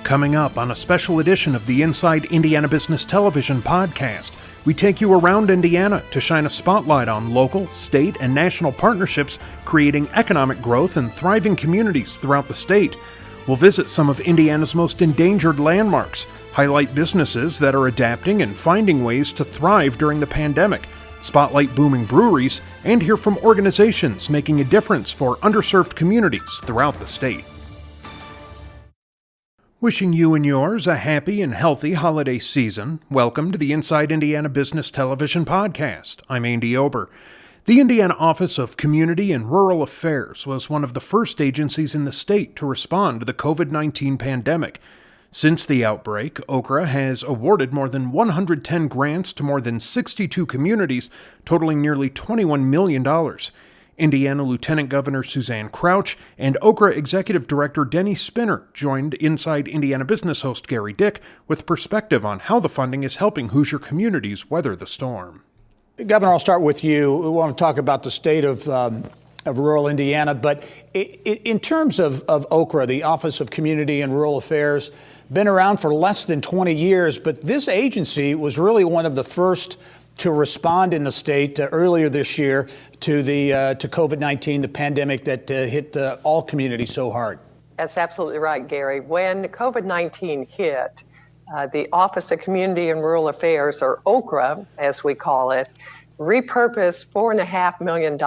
Coming up on a special edition of the Inside Indiana Business Television podcast, we take you around Indiana to shine a spotlight on local, state, and national partnerships creating economic growth and thriving communities throughout the state. We'll visit some of Indiana's most endangered landmarks, highlight businesses that are adapting and finding ways to thrive during the pandemic, spotlight booming breweries, and hear from organizations making a difference for underserved communities throughout the state. Wishing you and yours a happy and healthy holiday season. Welcome to the Inside Indiana Business Television podcast. I'm Andy Ober. The Indiana Office of Community and Rural Affairs was one of the first agencies in the state to respond to the COVID-19 pandemic. Since the outbreak, OCRA has awarded more than 110 grants to more than 62 communities, totaling nearly $21 million. Indiana Lieutenant Governor Suzanne Crouch and OCRA Executive Director Denny Spinner joined Inside Indiana Business host Gary Dick with perspective on how the funding is helping Hoosier communities weather the storm. Governor, I'll start with you. We want to talk about the state of rural Indiana, but in terms of OCRA, the Office of Community and Rural Affairs, been around for less than 20 years, but this agency was really one of the first to respond in the state earlier this year to COVID-19, the pandemic that hit all communities so hard. That's absolutely right, Gary. When COVID-19 hit, the Office of Community and Rural Affairs, or OCRA, as we call it, repurposed $4.5 million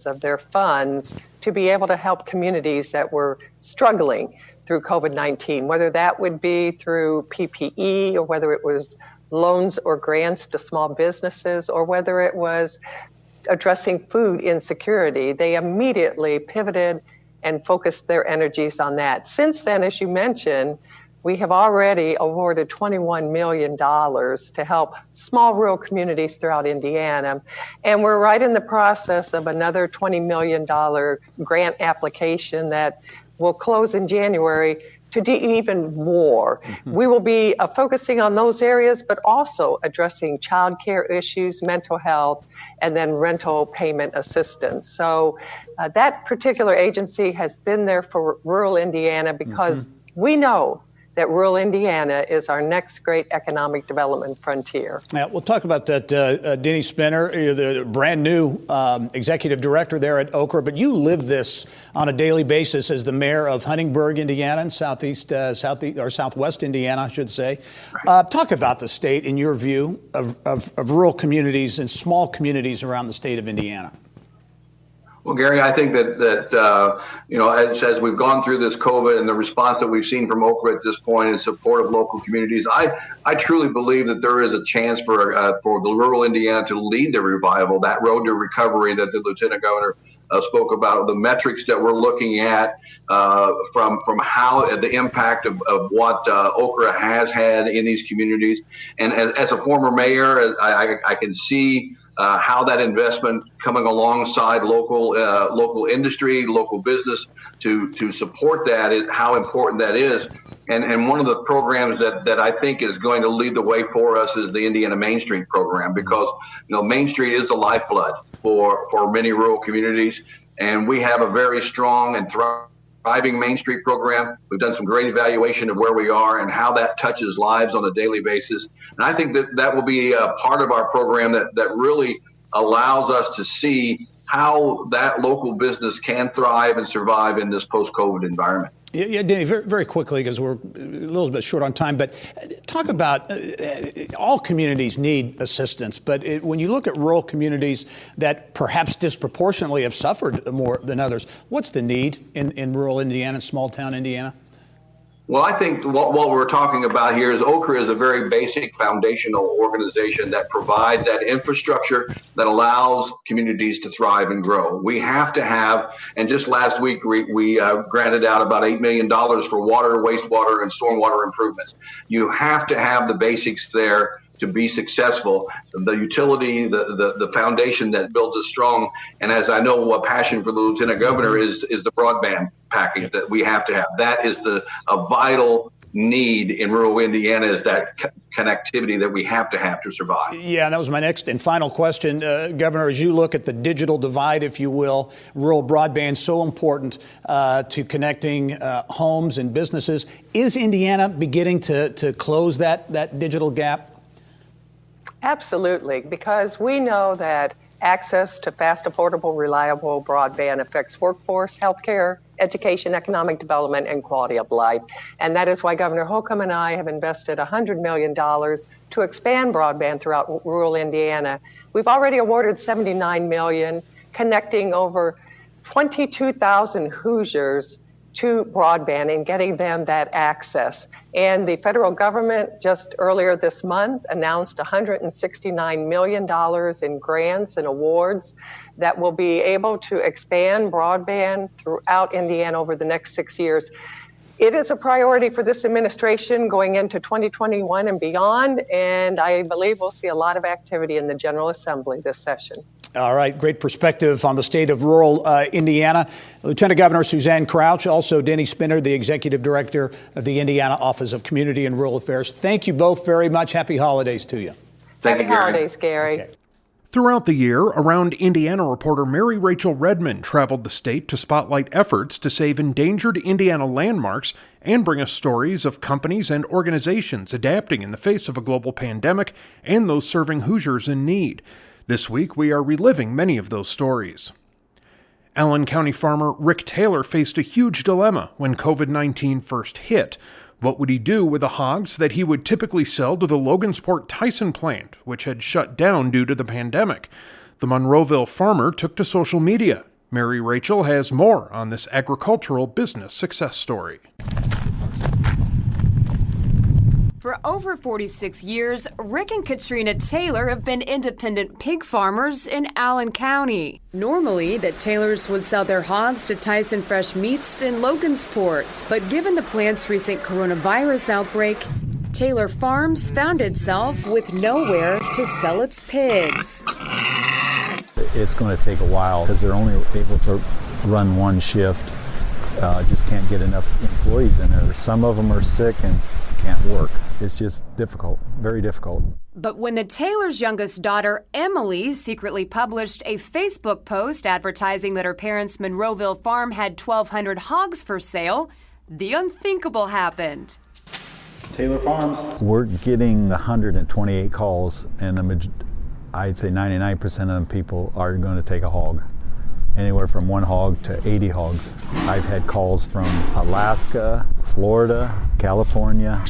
of their funds to be able to help communities that were struggling through COVID-19, whether that would be through PPE or whether it was loans or grants to small businesses, or whether it was addressing food insecurity. They immediately pivoted and focused their energies on that. Since then, as you mentioned, we have already awarded $21 million to help small rural communities throughout Indiana. And we're right in the process of another $20 million grant application that will close in January to do even more. Mm-hmm. We will be focusing on those areas, but also addressing childcare issues, mental health, and then rental payment assistance. So that particular agency has been there for rural Indiana because we know that rural Indiana is our next great economic development frontier. Yeah, we'll talk about that. Denny Spinner, you're the brand new executive director there at OCRA, but you live this on a daily basis as the mayor of Huntingburg, Indiana, and southwest Indiana, I should say. Talk about the state in your view of rural communities and small communities around the state of Indiana. Well, Gary, I think that as we've gone through this COVID and the response that we've seen from OCRA at this point in support of local communities, I truly believe that there is a chance for the rural Indiana to lead the revival, that road to recovery that the Lieutenant Governor spoke about, the metrics that we're looking at from how the impact of what OCRA has had in these communities. And as a former mayor, I can see how that investment coming alongside local industry, local business to support that is how important that is. And one of the programs that I think is going to lead the way for us is the Indiana Main Street program, because Main Street is the lifeblood for many rural communities, and we have a very strong and thriving Main Street program. We've done some great evaluation of where we are and how that touches lives on a daily basis. And I think that will be a part of our program that really allows us to see how that local business can thrive and survive in this post-COVID environment. Yeah, Danny, very, very quickly, because we're a little bit short on time, but talk about all communities need assistance, but when you look at rural communities that perhaps disproportionately have suffered more than others, what's the need in rural Indiana, small town Indiana? Well, I think what we're talking about here is OCRA is a very basic foundational organization that provides that infrastructure that allows communities to thrive and grow. We have to have, and just last week we granted out about $8 million for water, wastewater, and stormwater improvements. You have to have the basics there to be successful. The utility, the foundation that builds us strong. And as I know, a passion for the Lieutenant Governor is the broadband package that we have to have. That is a vital need in rural Indiana is that connectivity that we have to survive. Yeah, and that was my next and final question. Governor, as you look at the digital divide, if you will, rural broadband so important to connecting homes and businesses, is Indiana beginning to close that digital gap? Absolutely, because we know that access to fast, affordable, reliable broadband affects workforce, healthcare, education, economic development, and quality of life. And that is why Governor Holcomb and I have invested $100 million to expand broadband throughout rural Indiana. We've already awarded $79 million, connecting over 22,000 Hoosiers to broadband and getting them that access. And the federal government just earlier this month announced $169 million in grants and awards that will be able to expand broadband throughout Indiana over the next 6 years. It is a priority for this administration going into 2021 and beyond, and I believe we'll see a lot of activity in the General Assembly this session. All right, great perspective on the state of rural Indiana. Lieutenant Governor Suzanne Crouch, also Denny Spinner, the Executive Director of the Indiana Office of Community and Rural Affairs. Thank you both very much. Happy holidays to you. Thank you, Happy Gary. holidays, Gary. Okay. Throughout the year, Around Indiana reporter Mary Rachel Redmond traveled the state to spotlight efforts to save endangered Indiana landmarks and bring us stories of companies and organizations adapting in the face of a global pandemic and those serving Hoosiers in need. This week, we are reliving many of those stories. Allen County farmer Rick Taylor faced a huge dilemma when COVID-19 first hit. What would he do with the hogs that he would typically sell to the Logansport Tyson plant, which had shut down due to the pandemic? The Monroeville farmer took to social media. Mary Rachel has more on this agricultural business success story. For over 46 years, Rick and Katrina Taylor have been independent pig farmers in Allen County. Normally, the Taylors would sell their hogs to Tyson Fresh Meats in Logansport, but given the plant's recent coronavirus outbreak, Taylor Farms found itself with nowhere to sell its pigs. It's going to take a while because they're only able to run one shift. Just can't get enough employees in there. Some of them are sick and can't work. It's just difficult, very difficult. But when the Taylor's youngest daughter, Emily, secretly published a Facebook post advertising that her parents' Monroeville farm had 1,200 hogs for sale, the unthinkable happened. Taylor Farms. We're getting 128 calls, and I'd say 99% of them people are going to take a hog. Anywhere from 1 hog to 80 hogs. I've had calls from Alaska, Florida, California.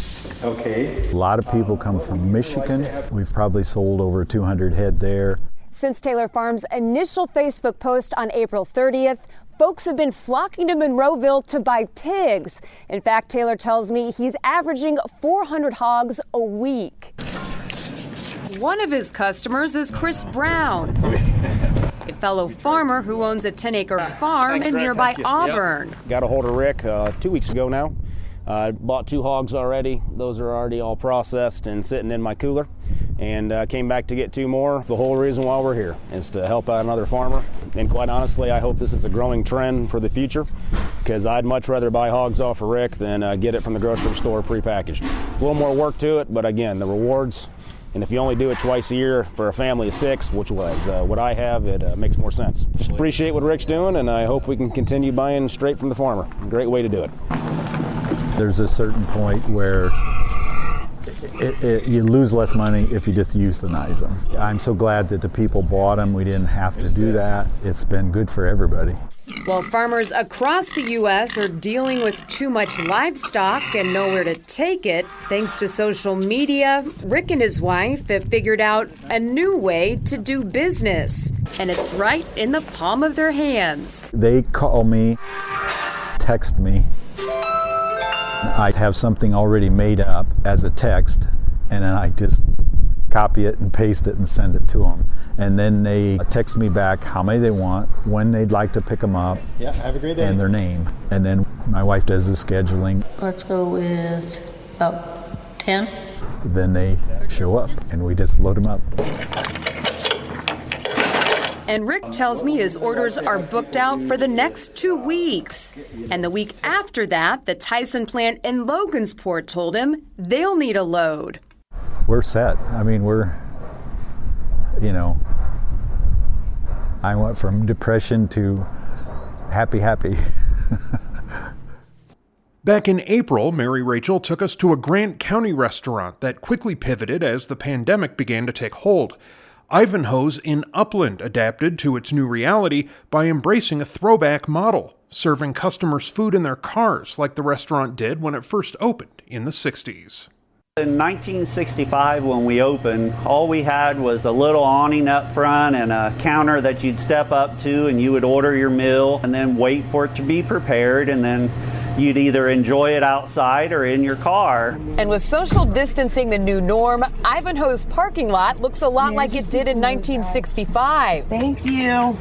Okay. A lot of people come from Michigan. We've probably sold over 200 head there. Since Taylor Farms' initial Facebook post on April 30th, folks have been flocking to Monroeville to buy pigs. In fact, Taylor tells me he's averaging 400 hogs a week. One of his customers is Chris Brown, a fellow farmer who owns a 10-acre farm in nearby Auburn. Got a hold of Rick 2 weeks ago now. I bought 2 hogs already. Those are already all processed and sitting in my cooler. And came back to get 2 more. The whole reason why we're here is to help out another farmer. And quite honestly, I hope this is a growing trend for the future, because I'd much rather buy hogs off of Rick than get it from the grocery store prepackaged. A little more work to it, but again, the rewards. And if you only do it twice a year for a family of 6, which was what I have, it makes more sense. Just appreciate what Rick's doing, and I hope we can continue buying straight from the farmer. Great way to do it. There's a certain point where you lose less money if you just euthanize them. I'm so glad that the people bought them. We didn't have to do that. It's been good for everybody. While farmers across the U.S. are dealing with too much livestock and nowhere to take it, thanks to social media, Rick and his wife have figured out a new way to do business. And it's right in the palm of their hands. They call me, text me. I have something already made up as a text, and then I just copy it and paste it and send it to them. And then they text me back how many they want, when they'd like to pick them up, Yeah, have a great day. and their name. And then my wife does the scheduling. Let's go with about 10. Then they show up, and we just load them up. And Rick tells me his orders are booked out for the next 2 weeks. And the week after that, the Tyson plant in Logansport told him they'll need a load. We're set. I mean, I went from depression to happy. Back in April, Mary Rachel took us to a Grant County restaurant that quickly pivoted as the pandemic began to take hold. Ivanhoe's in Upland adapted to its new reality by embracing a throwback model, serving customers food in their cars like the restaurant did when it first opened in the 60s. In 1965, when we opened, all we had was a little awning up front and a counter that you'd step up to, and you would order your meal and then wait for it to be prepared, and then you'd either enjoy it outside or in your car. And with social distancing the new norm, Ivanhoe's parking lot looks a lot like it did in 1965. Thank you.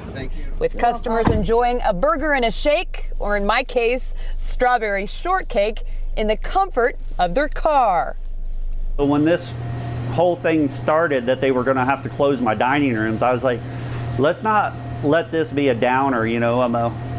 With customers enjoying a burger and a shake, or in my case, strawberry shortcake, in the comfort of their car. When this whole thing started that they were going to have to close my dining rooms, I was like, let's not let this be a downer,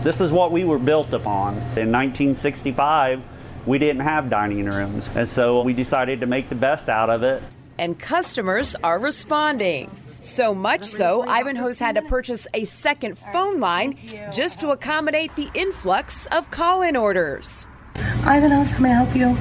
this is what we were built upon. In 1965, we didn't have dining rooms, and so we decided to make the best out of it. And customers are responding. So much so, Ivanhoe's had to purchase a second phone line just to accommodate the influx of call-in orders. Ivanhoe's, how may I help you?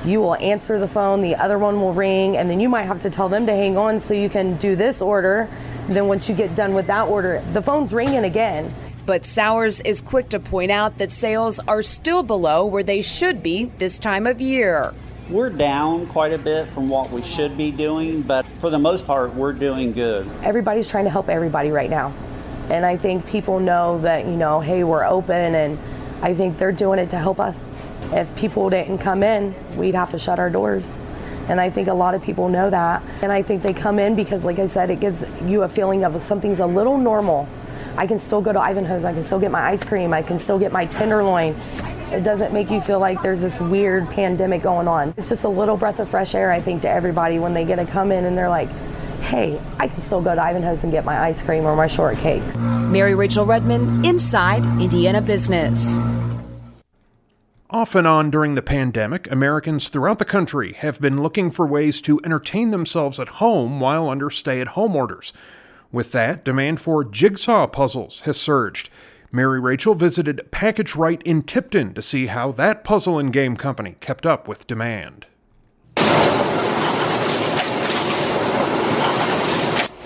You will answer the phone, the other one will ring, and then you might have to tell them to hang on so you can do this order. Then once you get done with that order, the phone's ringing again. But Sowers is quick to point out that sales are still below where they should be this time of year. We're down quite a bit from what we should be doing, but for the most part, we're doing good. Everybody's trying to help everybody right now. And I think people know that, hey, we're open, and I think they're doing it to help us. If people didn't come in, we'd have to shut our doors. And I think a lot of people know that. And I think they come in because, like I said, it gives you a feeling of something's a little normal. I can still go to Ivanhoe's, I can still get my ice cream, I can still get my tenderloin. It doesn't make you feel like there's this weird pandemic going on. It's just a little breath of fresh air, I think, to everybody when they get to come in and they're like, hey, I can still go to Ivanhoe's and get my ice cream or my shortcake. Mary Rachel Redmond, Inside Indiana Business. Off and on during the pandemic, Americans throughout the country have been looking for ways to entertain themselves at home while under stay-at-home orders. With that, demand for jigsaw puzzles has surged. Mary Rachel visited Package Right in Tipton to see how that puzzle and game company kept up with demand.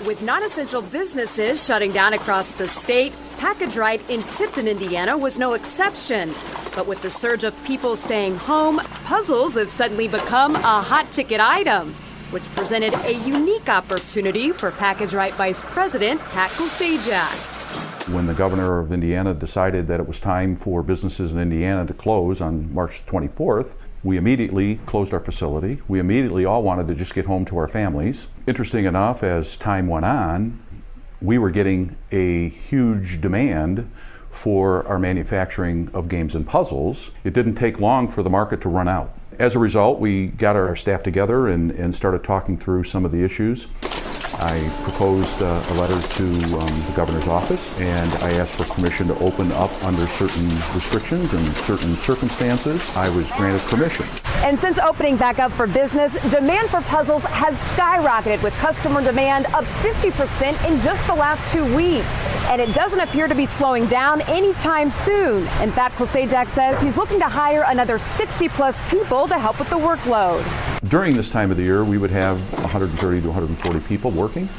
With non-essential businesses shutting down across the state, Package Right in Tipton, Indiana was no exception. But with the surge of people staying home, puzzles have suddenly become a hot-ticket item, which presented a unique opportunity for Package Right Vice President Pat Kulsajak. When the governor of Indiana decided that it was time for businesses in Indiana to close on March 24th, we immediately closed our facility. We immediately all wanted to just get home to our families. Interesting enough, as time went on, we were getting a huge demand for our manufacturing of games and puzzles. It didn't take long for the market to run out. As a result, we got our staff together and started talking through some of the issues. I proposed a letter to the governor's office, and I asked for permission to open up under certain restrictions and certain circumstances. I was granted permission. And since opening back up for business, demand for puzzles has skyrocketed, with customer demand up 50% in just the last 2 weeks. And it doesn't appear to be slowing down anytime soon. In fact, Kulsajak says he's looking to hire another 60 plus people to help with the workload. During this time of the year, we would have 130 to 140 people working.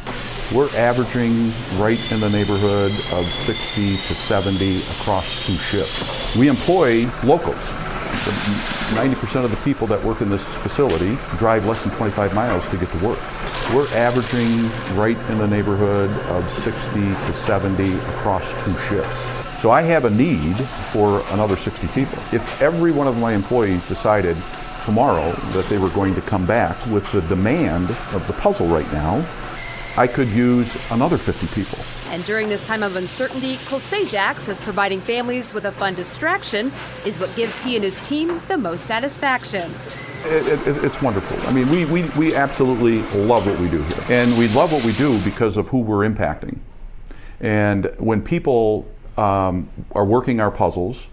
We're averaging right in the neighborhood of 60 to 70 across 2 shifts. We employ locals. 90% of the people that work in this facility drive less than 25 miles to get to work. We're averaging right in the neighborhood of 60 to 70 across 2 shifts. So I have a need for another 60 people. If every one of my employees decided tomorrow that they were going to come back with the demand of the puzzle right now, I could use another 50 people. And during this time of uncertainty, Kulsajak says providing families with a fun distraction is what gives he and his team the most satisfaction. It's wonderful. I mean, we absolutely love what we do here. And we love what we do because of who we're impacting. And when people are working our puzzles,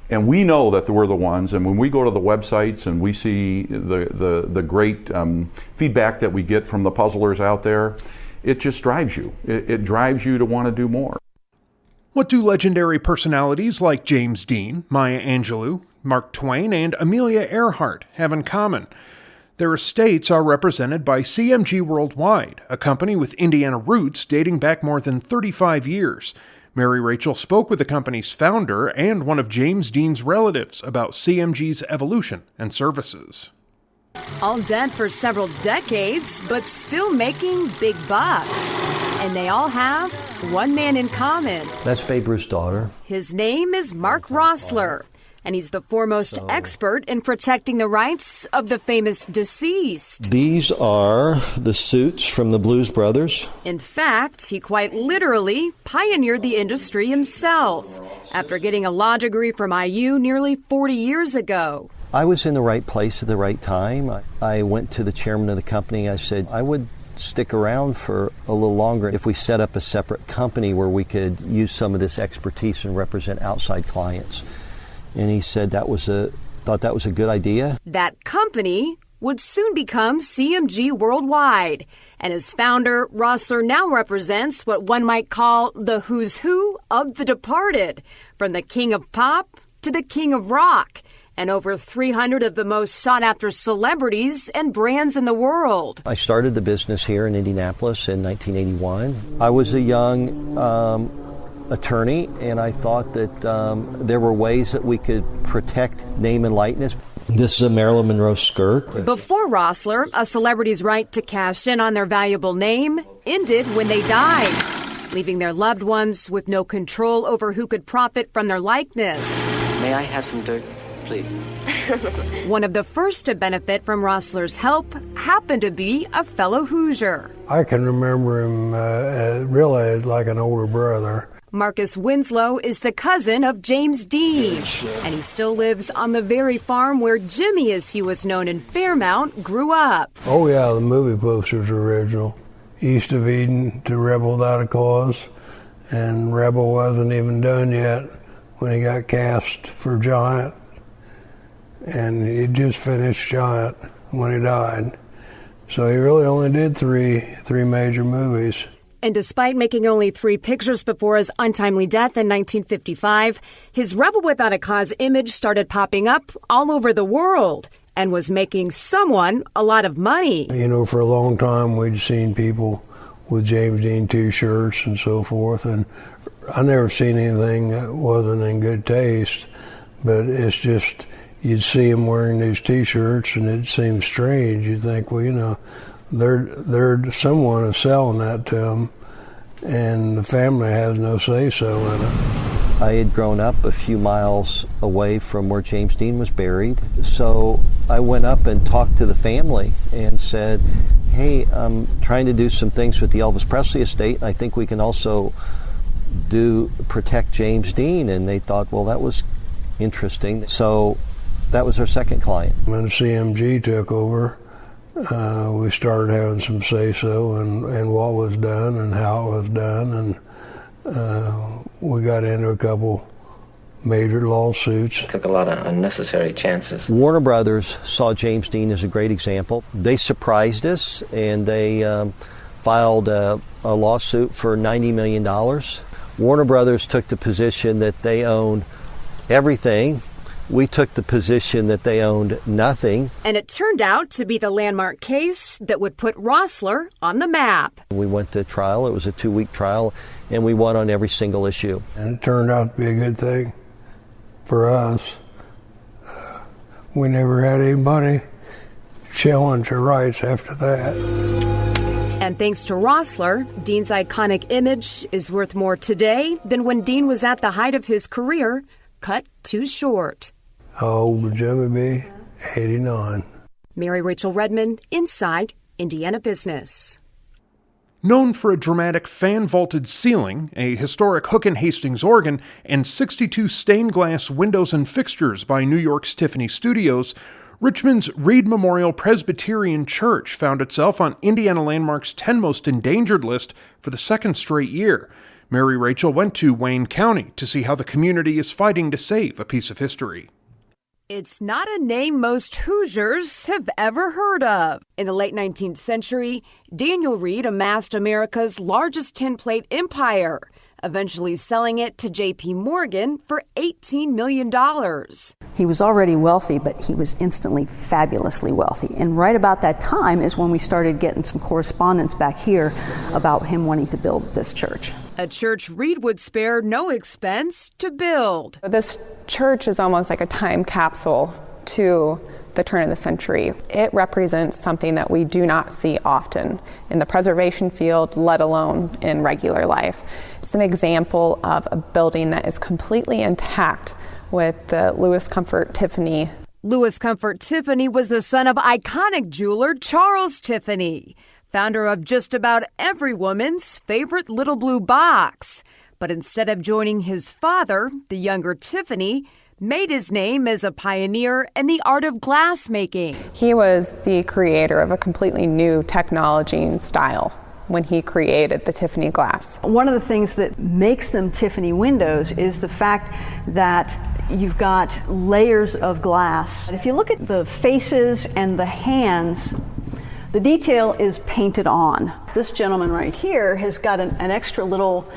and we know that we're the ones, and when we go to the websites and we see the great feedback that we get from the puzzlers out there, it just drives you. It drives you to want to do more. What do legendary personalities like James Dean, Maya Angelou, Mark Twain, and Amelia Earhart have in common? Their estates are represented by CMG Worldwide, a company with Indiana roots dating back more than 35 years. Mary Rachel spoke with the company's founder and one of James Dean's relatives about CMG's evolution and services. All dead for several decades, but still making big bucks. And they all have one man in common. That's Babe Ruth's daughter. His name is Mark Rossler, and he's the foremost expert in protecting the rights of the famous deceased. These are the suits from the Blues Brothers. In fact, he quite literally pioneered the industry himself after getting a law degree from IU nearly 40 years ago. I was in the right place at the right time. I went to the chairman of the company. I said, I would stick around for a little longer if we set up a separate company where we could use some of this expertise and represent outside clients. And he said thought that was a good idea. That company would soon become CMG Worldwide. And as founder, Rossler now represents what one might call the who's who of the departed, from the king of pop to the king of rock, and over 300 of the most sought-after celebrities and brands in the world. I started the business here in Indianapolis in 1981. I was a young attorney, and I thought that there were ways that we could protect name and likeness. This is a Marilyn Monroe skirt. Before Rossler, a celebrity's right to cash in on their valuable name ended when they died, leaving their loved ones with no control over who could profit from their likeness. May I have some dirt, please? One of the first to benefit from Rossler's help happened to be a fellow Hoosier. I can remember him really like an older brother. Marcus Winslow is the cousin of James Dean, and he still lives on the very farm where Jimmy, as he was known in Fairmount, grew up. Oh yeah, the movie posters are original. East of Eden to Rebel Without a Cause, and Rebel wasn't even done yet when he got cast for Giant, and he just finished Giant when he died. So he really only did three major movies. And despite making only 3 pictures before his untimely death in 1955, his Rebel Without a Cause image started popping up all over the world and was making someone a lot of money. You know, for a long time we'd seen people with James Dean T-shirts and so forth, and I never seen anything that wasn't in good taste, but it's just, you'd see them wearing these T-shirts and it seemed strange. You'd think, well, you know, they're someone is selling that to them, and the family has no say-so in it. I had grown up a few miles away from where James Dean was buried, so I went up and talked to the family and said, hey, I'm trying to do some things with the Elvis Presley estate, and I think we can also protect James Dean. And they thought, well, that was interesting. So that was our second client. When CMG took over, we started having some say-so and what was done and how it was done, and we got into a couple major lawsuits. Took a lot of unnecessary chances. Warner Brothers saw James Dean as a great example. They surprised us, and they filed a lawsuit for $90 million. Warner Brothers took the position that they owned everything. We took the position that they owned nothing. And it turned out to be the landmark case that would put Rossler on the map. We went to trial. It was a 2-week trial, and we won on every single issue. And it turned out to be a good thing for us. We never had anybody challenge our rights after that. And thanks to Rossler, Dean's iconic image is worth more today than when Dean was at the height of his career, cut too short. How old would Jimmy be? 89. Mary Rachel Redmond, Inside Indiana Business. Known for a dramatic fan-vaulted ceiling, a historic hook in Hastings, Oregon, and 62 stained glass windows and fixtures by New York's Tiffany Studios, Richmond's Reed Memorial Presbyterian Church found itself on Indiana Landmark's 10 Most Endangered list for the second straight year. Mary Rachel went to Wayne County to see how the community is fighting to save a piece of history. It's not a name most Hoosiers have ever heard of. In the late 19th century, Daniel Reed amassed America's largest tinplate empire, eventually selling it to J.P. Morgan for $18 million. He was already wealthy, but he was instantly fabulously wealthy. And right about that time is when we started getting some correspondence back here about him wanting to build this church. A church Reed would spare no expense to build. This church is almost like a time capsule to the turn of the century. It represents something that we do not see often in the preservation field, let alone in regular life. It's an example of a building that is completely intact with the Louis Comfort Tiffany. Louis Comfort Tiffany was the son of iconic jeweler Charles Tiffany, founder of just about every woman's favorite little blue box. But instead of joining his father, the younger Tiffany made his name as a pioneer in the art of glassmaking. He was the creator of a completely new technology and style when he created the Tiffany glass. One of the things that makes them Tiffany windows is the fact that you've got layers of glass. If you look at the faces and the hands, the detail is painted on. This gentleman right here has got an extra little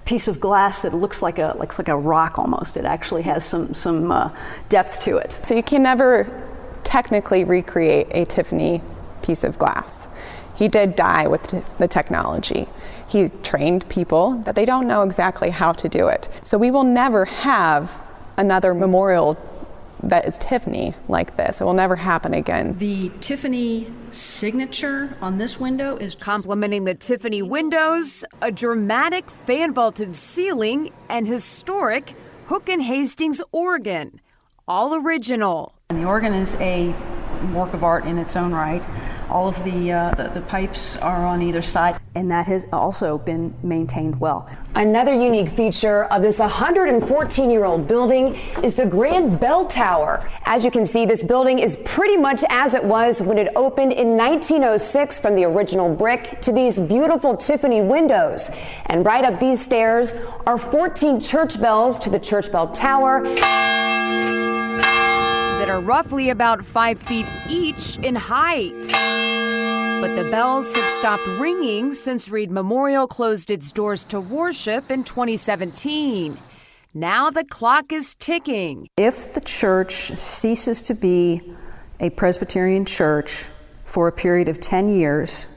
piece of glass that looks like a rock almost. It actually has some depth to it. So you can never technically recreate a Tiffany piece of glass. He did die with the technology. He trained people that they don't know exactly how to do it. So we will never have another memorial that is Tiffany like this. It will never happen again. The Tiffany signature on this window is complementing the Tiffany windows, a dramatic fan-vaulted ceiling, and historic Hook and Hastings organ, all original. And the organ is a work of art in its own right. All of the pipes are on either side, and that has also been maintained well. Another unique feature of this 114-year-old building is the Grand Bell Tower. As you can see, this building is pretty much as it was when it opened in 1906, from the original brick to these beautiful Tiffany windows. And right up these stairs are 14 church bells to the Church Bell Tower that are roughly about 5 feet each in height. But the bells have stopped ringing since Reed Memorial closed its doors to worship in 2017. Now the clock is ticking. If the church ceases to be a Presbyterian church for a period of 10 years,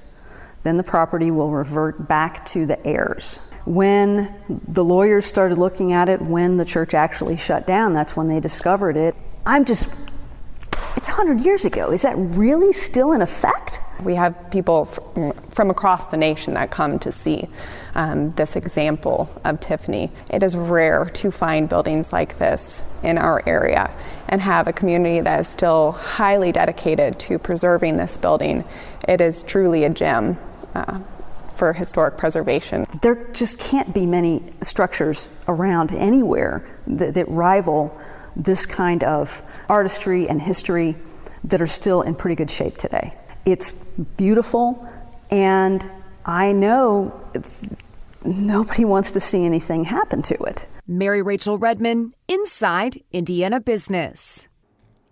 then the property will revert back to the heirs. When the lawyers started looking at it, when the church actually shut down, that's when they discovered it. It's 100 years ago. Is that really still in effect? We have people from across the nation that come to see this example of Tiffany. It is rare to find buildings like this in our area and have a community that is still highly dedicated to preserving this building. It is truly a gem for historic preservation. There just can't be many structures around anywhere that rival this kind of artistry and history that are still in pretty good shape today. It's beautiful, and I know nobody wants to see anything happen to it. Mary Rachel Redman, Inside Indiana Business.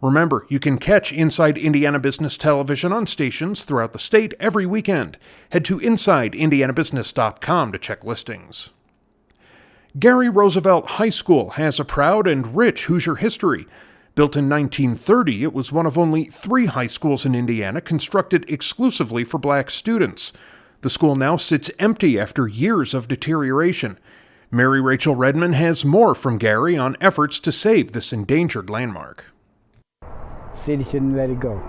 Remember, you can catch Inside Indiana Business Television on stations throughout the state every weekend. Head to InsideIndianaBusiness.com to check listings. Gary Roosevelt High School has a proud and rich Hoosier history. Built in 1930, it was one of only 3 high schools in Indiana constructed exclusively for black students. The school now sits empty after years of deterioration. Mary Rachel Redman has more from Gary on efforts to save this endangered landmark. City shouldn't let it go.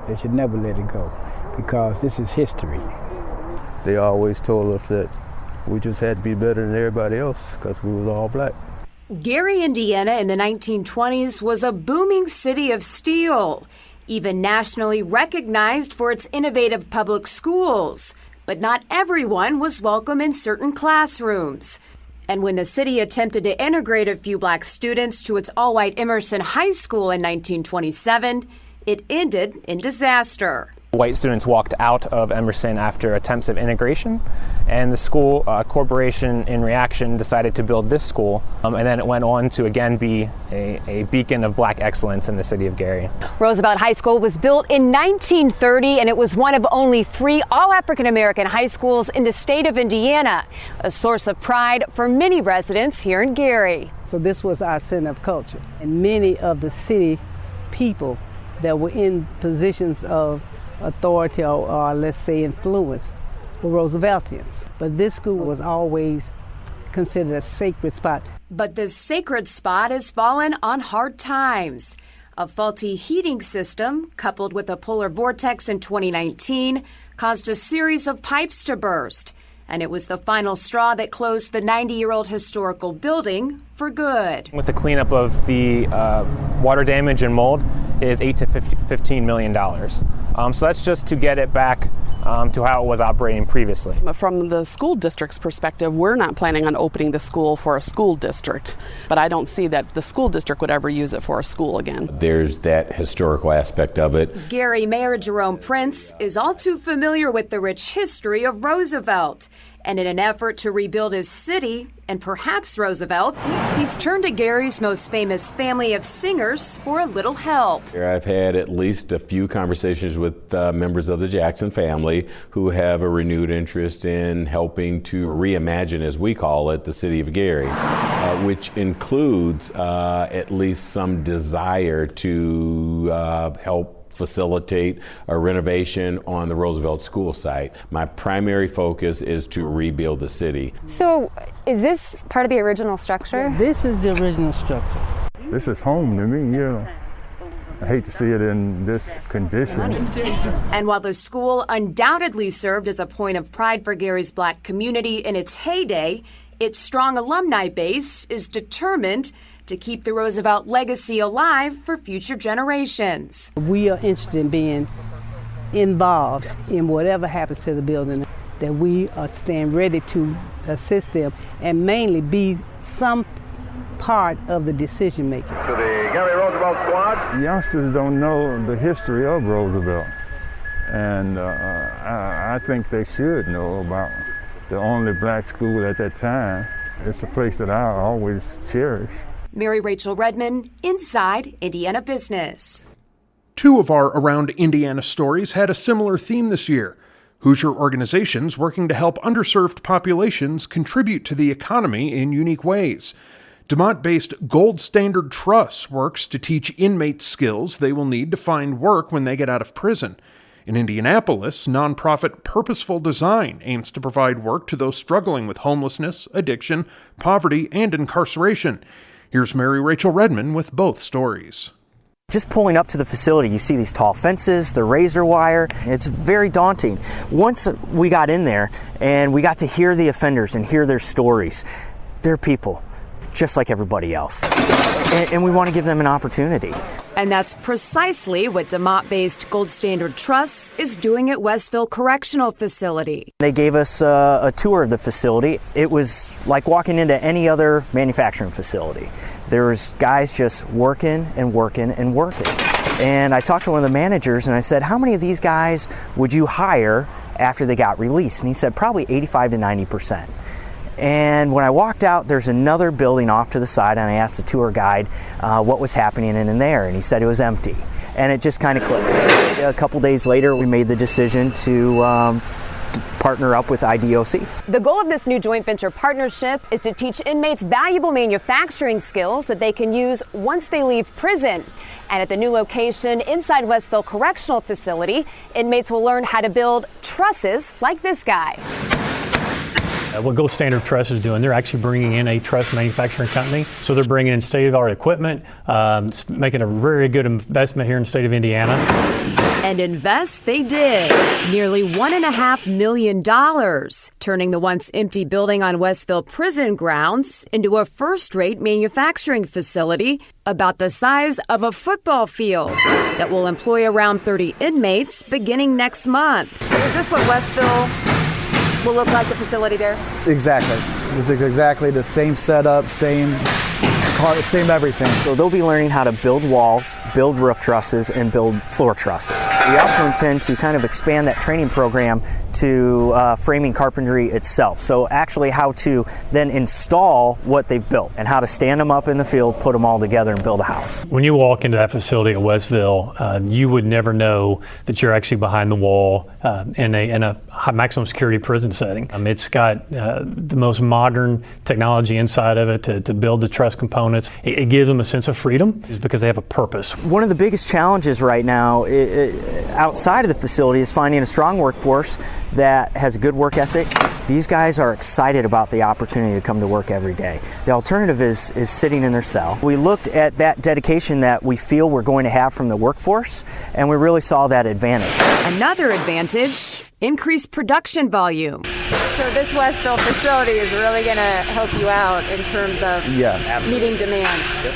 They should never let it go, because this is history. They always told us that we just had to be better than everybody else because we was all black. Gary, Indiana in the 1920s was a booming city of steel, even nationally recognized for its innovative public schools. But not everyone was welcome in certain classrooms. And when the city attempted to integrate a few black students to its all-white Emerson High School in 1927, it ended in disaster. White students walked out of Emerson after attempts of integration, and the school corporation, in reaction, decided to build this school, and then it went on to again be a beacon of black excellence in the city of Gary. Roosevelt High School was built in 1930, and it was one of only 3 all-African-American high schools in the state of Indiana, a source of pride for many residents here in Gary. So this was our center of culture, and many of the city people that were in positions of authority or let's say influence were Rooseveltians. But this school was always considered a sacred spot. But this sacred spot has fallen on hard times. A faulty heating system, coupled with a polar vortex in 2019, caused a series of pipes to burst. And it was the final straw that closed the 90-year-old historical building for good. With the cleanup of the water damage and mold is $8 to $15 million. So that's just to get it back to how it was operating previously. From the school district's perspective, we're not planning on opening the school for a school district, but I don't see that the school district would ever use it for a school again. There's that historical aspect of it. Gary Mayor Jerome Prince is all too familiar with the rich history of Roosevelt. And in an effort to rebuild his city, and perhaps Roosevelt, he's turned to Gary's most famous family of singers for a little help. I've had at least a few conversations with members of the Jackson family who have a renewed interest in helping to reimagine, as we call it, the city of Gary, which includes at least some desire to help facilitate a renovation on the Roosevelt School site. My primary focus is to rebuild the city. So, is this part of the original structure? Yeah, this is the original structure. This is home to me, you know. I hate to see it in this condition. And while the school undoubtedly served as a point of pride for Gary's black community in its heyday, its strong alumni base is determined to keep the Roosevelt legacy alive for future generations. We are interested in being involved in whatever happens to the building, that we are staying ready to assist them and mainly be some part of the decision making. To the Gary Roosevelt squad. Youngsters don't know the history of Roosevelt, and I think they should know about the only black school at that time. It's a place that I always cherish. Mary Rachel Redmond, Inside Indiana Business. 2 of our Around Indiana stories had a similar theme this year. Hoosier organizations working to help underserved populations contribute to the economy in unique ways. DeMont-based Gold Standard Trust works to teach inmates skills they will need to find work when they get out of prison. In Indianapolis, nonprofit Purposeful Design aims to provide work to those struggling with homelessness, addiction, poverty, and incarceration. Here's Mary Rachel Redmond with both stories. Just pulling up to the facility, you see these tall fences, the razor wire. It's very daunting. Once we got in there and we got to hear the offenders and hear their stories, they're people just like everybody else. And we want to give them an opportunity. And that's precisely what DeMont-based Gold Standard Trust is doing at Westville Correctional Facility. They gave us a tour of the facility. It was like walking into any other manufacturing facility. There was guys just working and working and working. And I talked to one of the managers and I said, how many of these guys would you hire after they got released? And he said, probably 85 to 90%. And when I walked out, there's another building off to the side, and I asked the tour guide what was happening in there, and he said it was empty. And it just kind of clicked. A couple days later, we made the decision to partner up with IDOC. The goal of this new joint venture partnership is to teach inmates valuable manufacturing skills that they can use once they leave prison. And at the new location inside Westville Correctional Facility, inmates will learn how to build trusses like this guy. What Gold Standard Truss is doing, they're actually bringing in a truss manufacturing company. So they're bringing in state-of-the-art equipment, making a very good investment here in the state of Indiana. And invest they did. Nearly $1.5 million, turning the once empty building on Westville prison grounds into a first-rate manufacturing facility about the size of a football field that will employ around 30 inmates beginning next month. So is this what Westville will look like, the facility there? Exactly. This is exactly the same setup, same same everything. So they'll be learning how to build walls, build roof trusses, and build floor trusses. We also intend to kind of expand that training program to framing carpentry itself. So actually how to then install what they've built and how to stand them up in the field, put them all together and build a house. When you walk into that facility at Westville, you would never know that you're actually behind the wall in a high maximum security prison setting. It's got the most modern technology inside of it to build the truss components. It gives them a sense of freedom is because they have a purpose. One of the biggest challenges right now outside of the facility is finding a strong workforce that has a good work ethic. These guys are excited about the opportunity to come to work every day. The alternative is sitting in their cell. We looked at that dedication that we feel we're going to have from the workforce, and we really saw that advantage. Another advantage, increased production volume. So this Westville facility is really going to help you out in terms of meeting demand. Yep.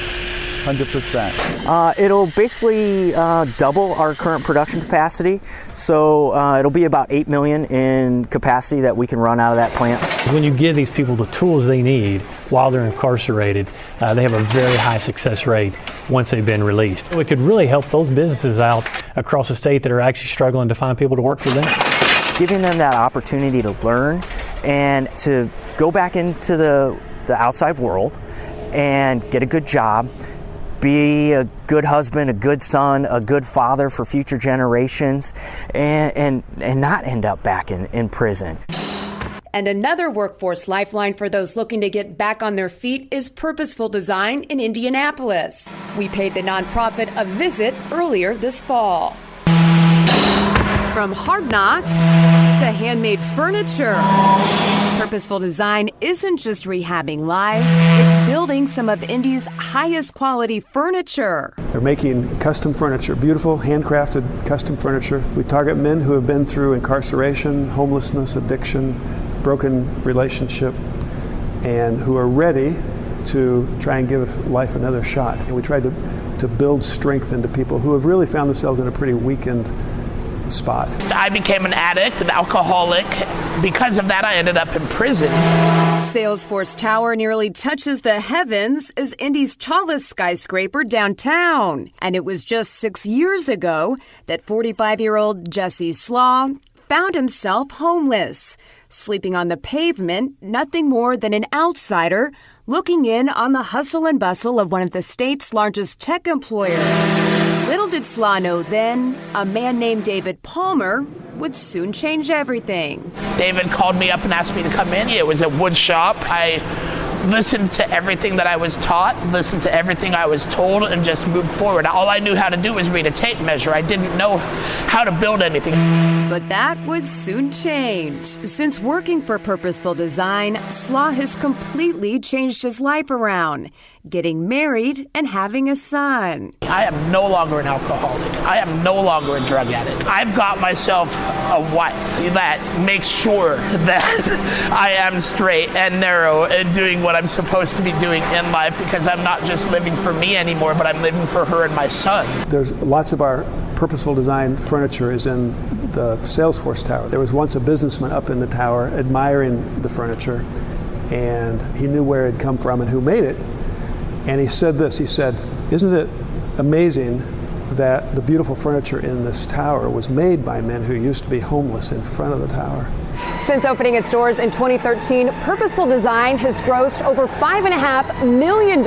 100%. It'll basically double our current production capacity. So it'll be about 8 million in capacity that we can run out of that plant. When you give these people the tools they need while they're incarcerated, they have a very high success rate once they've been released. It could really help those businesses out across the state that are actually struggling to find people to work for them. Giving them that opportunity to learn and to go back into the outside world and get a good job, be a good husband, a good son, a good father for future generations, and not end up back in prison. And another workforce lifeline for those looking to get back on their feet is Purposeful Design in Indianapolis. We paid the nonprofit a visit earlier this fall. From hard knocks to handmade furniture, Purposeful Design isn't just rehabbing lives, it's building some of Indy's highest quality furniture. They're making custom furniture, beautiful, handcrafted custom furniture. We target men who have been through incarceration, homelessness, addiction, broken relationship, and who are ready to try and give life another shot. And we try to build strength into people who have really found themselves in a pretty weakened spot. I became an addict, an alcoholic. Because of that, I ended up in prison. Salesforce Tower nearly touches the heavens as Indy's tallest skyscraper downtown. And it was just 6 years ago that 45-year-old Jesse Slaw found himself homeless, sleeping on the pavement, nothing more than an outsider looking in on the hustle and bustle of one of the state's largest tech employers. Little did Slaw know then, a man named David Palmer would soon change everything. David called me up and asked me to come in. It was a wood shop. I listened to everything that I was taught, listened to everything I was told, and just moved forward. All I knew how to do was read a tape measure. I didn't know how to build anything. But that would soon change. Since working for Purposeful Design, Slaw has completely changed his life around, getting married and having a son. I am no longer an alcoholic. I am no longer a drug addict. I've got myself a wife that makes sure that I am straight and narrow and doing what I'm supposed to be doing in life, because I'm not just living for me anymore, but I'm living for her and my son. There's lots of our Purposeful Design furniture is in the Salesforce Tower. There was once a businessman up in the tower admiring the furniture, and he knew where it had come from and who made it. And he said this, he said, "Isn't it amazing that the beautiful furniture in this tower was made by men who used to be homeless in front of the tower?" Since opening its doors in 2013, Purposeful Design has grossed over $5.5 million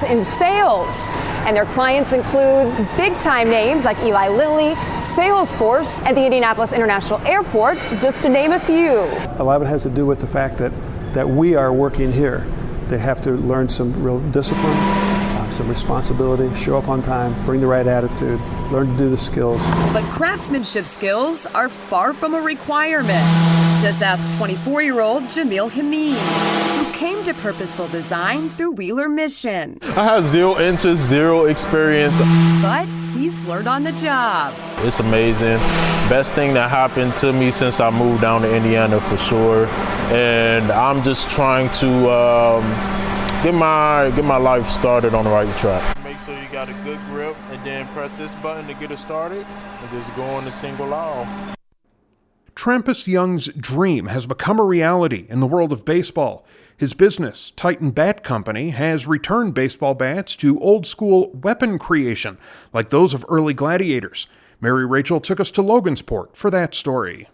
in sales. And their clients include big-time names like Eli Lilly, Salesforce, and the Indianapolis International Airport, just to name a few. A lot of it has to do with the fact that we are working here. They have to learn some real discipline, some responsibility, show up on time, bring the right attitude, learn to do the skills. But craftsmanship skills are far from a requirement. Just ask 24-year-old Jamil Hamid, who came to Purposeful Design through Wheeler Mission. I have zero interest, zero experience. But he's learned on the job. It's amazing. Best thing that happened to me since I moved down to Indiana for sure. And I'm just trying to get my life started on the right track. Make sure you got a good grip and then press this button to get it started and just go on the single aisle. Trampus Young's dream has become a reality in the world of baseball. His business, Titan Bat Company, has returned baseball bats to old-school weapon creation, like those of early gladiators. Mary Rachel took us to Logansport for that story.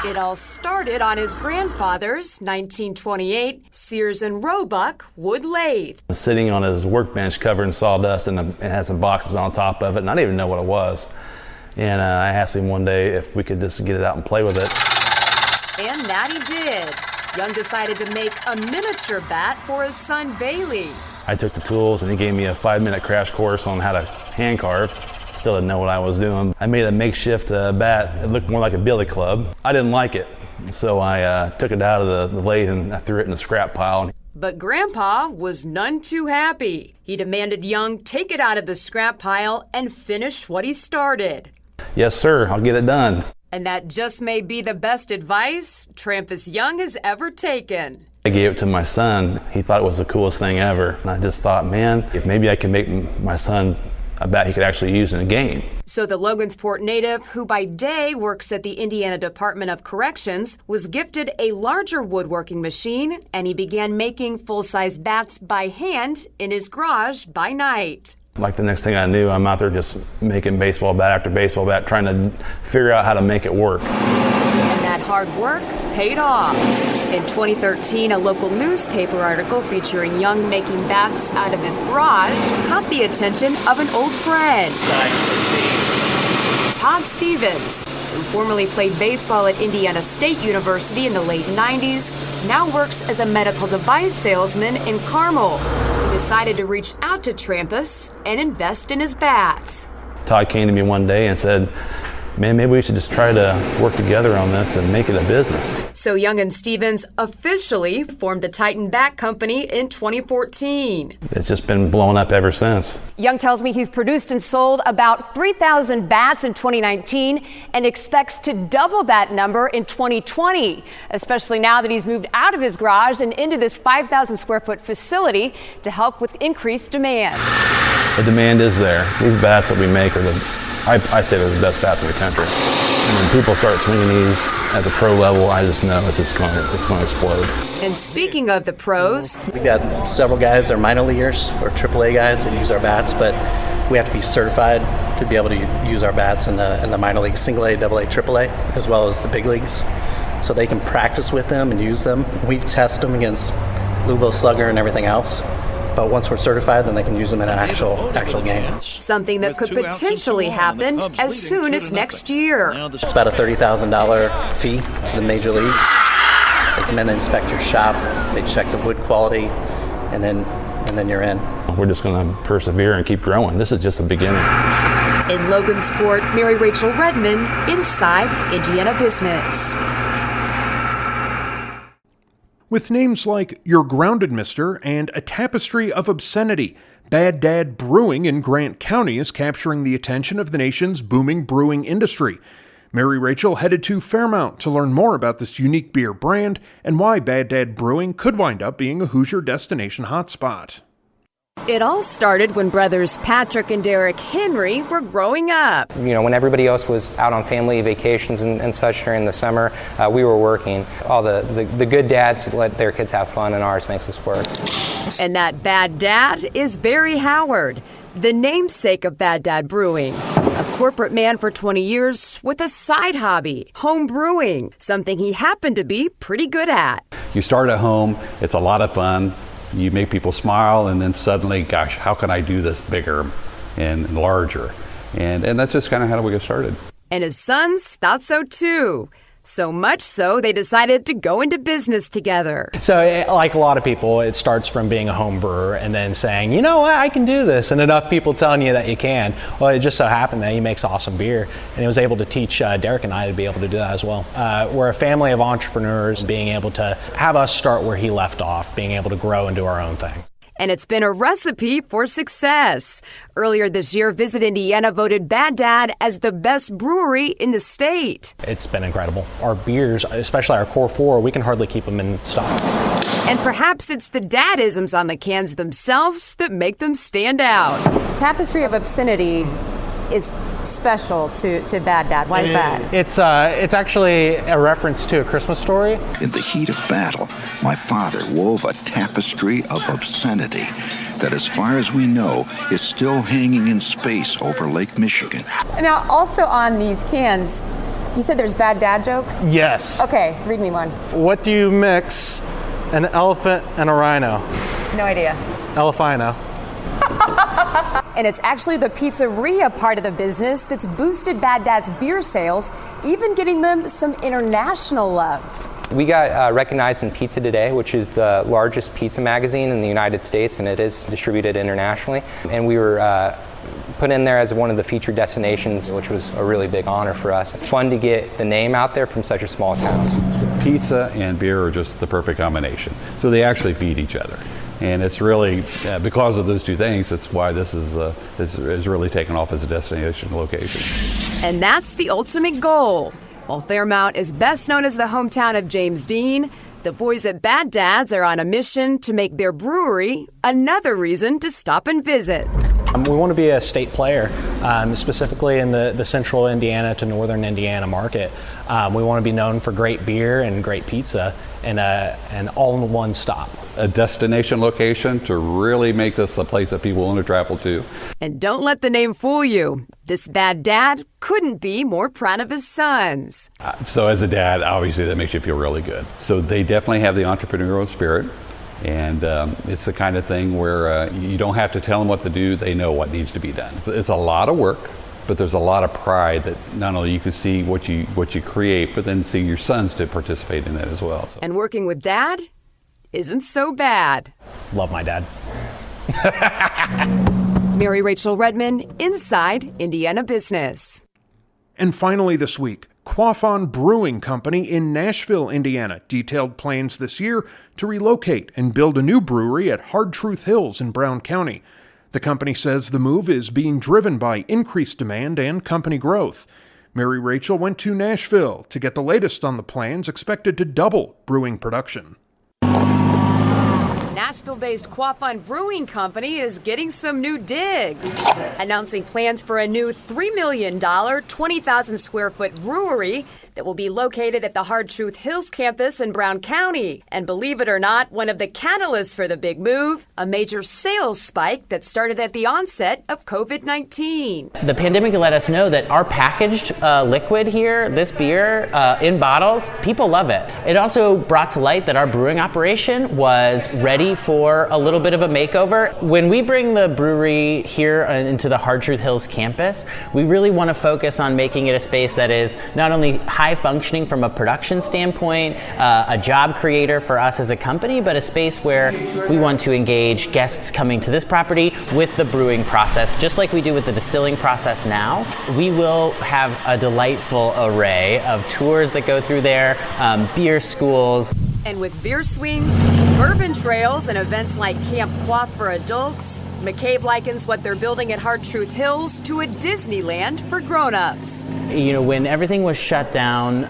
It all started on his grandfather's 1928 Sears and Roebuck wood lathe. Sitting on his workbench covered in sawdust and it had some boxes on top of it, and I didn't even know what it was. And I asked him one day if we could just get it out and play with it. And that he did. Young decided to make a miniature bat for his son Bailey. I took the tools and he gave me a 5-minute crash course on how to hand carve. Still didn't know what I was doing. I made a makeshift bat. It looked more like a billy club. I didn't like it, so I took it out of the lathe and I threw it in the scrap pile. But Grandpa was none too happy. He demanded Young take it out of the scrap pile and finish what he started. Yes, sir, I'll get it done. And that just may be the best advice Trampus Young has ever taken. I gave it to my son. He thought it was the coolest thing ever. And I just thought, man, if maybe I can make my son a bat he could actually use in a game. So the Logansport native, who by day works at the Indiana Department of Corrections, was gifted a larger woodworking machine, and he began making full-size bats by hand in his garage by night. Like the next thing I knew, I'm out there just making baseball bat after baseball bat, trying to figure out how to make it work. And that hard work paid off. In 2013, a local newspaper article featuring Young making bats out of his garage caught the attention of an old friend. Todd Stevens, who formerly played baseball at Indiana State University in the late 90s, now works as a medical device salesman in Carmel. He decided to reach out to Trampus and invest in his bats. Todd came to me one day and said, man, maybe we should just try to work together on this and make it a business. So Young and Stevens officially formed the Titan Bat Company in 2014. It's just been blowing up ever since. Young tells me he's produced and sold about 3,000 bats in 2019 and expects to double that number in 2020, especially now that he's moved out of his garage and into this 5,000 square foot facility to help with increased demand. The demand is there. These bats that we make are I say they're the best bats in the country. And when people start swinging these at the pro level, I just know it's going to explode. And speaking of the pros, we've got several guys that are minor leaguers or AAA guys that use our bats, but we have to be certified to be able to use our bats in the minor leagues, single A, double A, AAA, as well as the big leagues. So they can practice with them and use them. We've tested them against Louisville Slugger and everything else. But once we're certified, then they can use them in an actual game. Something that could potentially happen as soon as next year. It's about a $30,000 fee to the major leagues. They come in and inspect your shop, they check the wood quality, and then you're in. We're just going to persevere and keep growing. This is just the beginning. In Logansport, Mary Rachel Redman, Inside Indiana Business. With names like You're Grounded, Mister and A Tapestry of Obscenity, Bad Dad Brewing in Grant County is capturing the attention of the nation's booming brewing industry. Mary Rachel headed to Fairmount to learn more about this unique beer brand and why Bad Dad Brewing could wind up being a Hoosier destination hotspot. It all started when brothers Patrick and Derek Henry were growing up. You know, when everybody else was out on family vacations and such during the summer, we were working. All the good dads let their kids have fun, and ours makes us work. And that bad dad is Barry Howard, the namesake of Bad Dad Brewing. A corporate man for 20 years with a side hobby, home brewing, something he happened to be pretty good at. You start at home, it's a lot of fun. You make people smile, and then suddenly, gosh, how can I do this bigger and larger? And that's just kind of how we get started. And his sons thought so too. So much so, they decided to go into business together. So like a lot of people, it starts from being a home brewer and then saying, you know what, I can do this. And enough people telling you that you can. Well, it just so happened that he makes awesome beer. And he was able to teach Derek and I to be able to do that as well. We're a family of entrepreneurs, being able to have us start where he left off, being able to grow and do our own thing. And it's been a recipe for success. Earlier this year, Visit Indiana voted Bad Dad as the best brewery in the state. It's been incredible. Our beers, especially our core four, we can hardly keep them in stock. And perhaps it's the dadisms on the cans themselves that make them stand out. Tapestry of Obscenity is special to Bad Dad? Why is that? It's actually a reference to a Christmas story. In the heat of battle, my father wove a tapestry of obscenity that, as far as we know, is still hanging in space over Lake Michigan. Now, also on these cans, you said there's bad dad jokes? Yes. Okay, read me one. What do you mix an elephant and a rhino? No idea. Elephino. And it's actually the pizzeria part of the business that's boosted Bad Dad's beer sales, even getting them some international love. We got recognized in Pizza Today, which is the largest pizza magazine in the United States, and it is distributed internationally. And we were put in there as one of the featured destinations, which was a really big honor for us. Fun to get the name out there from such a small town. Pizza and beer are just the perfect combination. So they actually feed each other. And it's really, because of those two things, that's why this is really taken off as a destination location. And that's the ultimate goal. While Fairmount is best known as the hometown of James Dean, the boys at Bad Dad's are on a mission to make their brewery another reason to stop and visit. We want to be a state player, specifically in the central Indiana to northern Indiana market. We want to be known for great beer and great pizza and an all-in-one stop. A destination location to really make this a place that people want to travel to. And don't let the name fool you. This Bad Dad couldn't be more proud of his sons. So as a dad, obviously that makes you feel really good. So they definitely have the entrepreneurial spirit. And it's the kind of thing where you don't have to tell them what to do, they know what needs to be done. It's a lot of work, but there's a lot of pride that not only you can see what you create, but then see your sons to participate in that as well. So. And working with Dad isn't so bad. Love my dad. Mary Rachel Redman, Inside Indiana Business. And finally this week, Quaffon Brewing Company in Nashville, Indiana, detailed plans this year to relocate and build a new brewery at Hard Truth Hills in Brown County. The company says the move is being driven by increased demand and company growth. Mary Rachel went to Nashville to get the latest on the plans expected to double brewing production. Nashville-based Quaffon Brewing Company is getting some new digs, announcing plans for a new $3 million, 20,000 square foot brewery that will be located at the Hard Truth Hills campus in Brown County. And believe it or not, one of the catalysts for the big move, a major sales spike that started at the onset of COVID-19. The pandemic let us know that our packaged liquid here, this beer in bottles, people love it. It also brought to light that our brewing operation was ready for a little bit of a makeover. When we bring the brewery here into the Hard Truth Hills campus, we really want to focus on making it a space that is not only high functioning from a production standpoint, a job creator for us as a company, but a space where we want to engage guests coming to this property with the brewing process, just like we do with the distilling process now. We will have a delightful array of tours that go through there, beer schools. And with beer swings, bourbon trails, and events like Camp Quaff for adults, McCabe likens what they're building at Hard Truth Hills to a Disneyland for grown-ups. You know, when everything was shut down,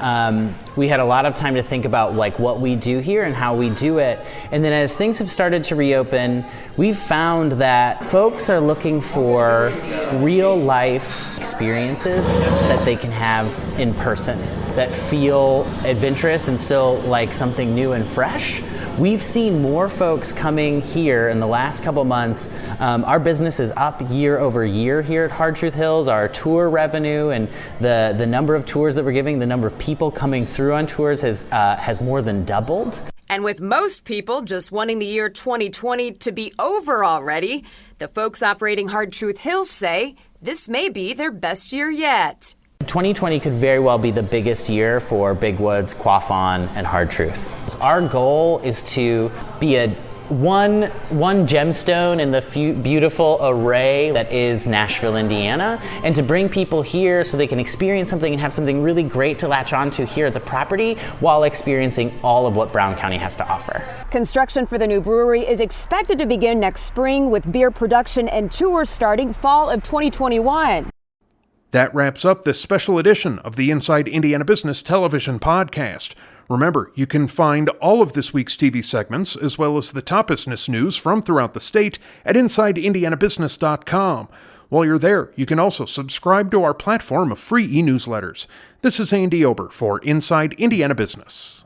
we had a lot of time to think about like what we do here and how we do it. And then as things have started to reopen, we've found that folks are looking for real life experiences that they can have in person that feel adventurous and still like something new and fresh. We've seen more folks coming here in the last couple months. Our business is up year over year here at Hard Truth Hills. Our tour revenue and the number of tours that we're giving, the number of people coming through on tours has more than doubled. And with most people just wanting the year 2020 to be over already, the folks operating Hard Truth Hills say this may be their best year yet. 2020 could very well be the biggest year for Big Woods, Quaffon, and Hard Truth. Our goal is to be a one gemstone in the beautiful array that is Nashville, Indiana, and to bring people here so they can experience something and have something really great to latch onto here at the property while experiencing all of what Brown County has to offer. Construction for the new brewery is expected to begin next spring, with beer production and tours starting fall of 2021. That wraps up this special edition of the Inside Indiana Business television podcast. Remember, you can find all of this week's TV segments, as well as the top business news from throughout the state, at InsideIndianaBusiness.com. While you're there, you can also subscribe to our platform of free e-newsletters. This is Andy Ober for Inside Indiana Business.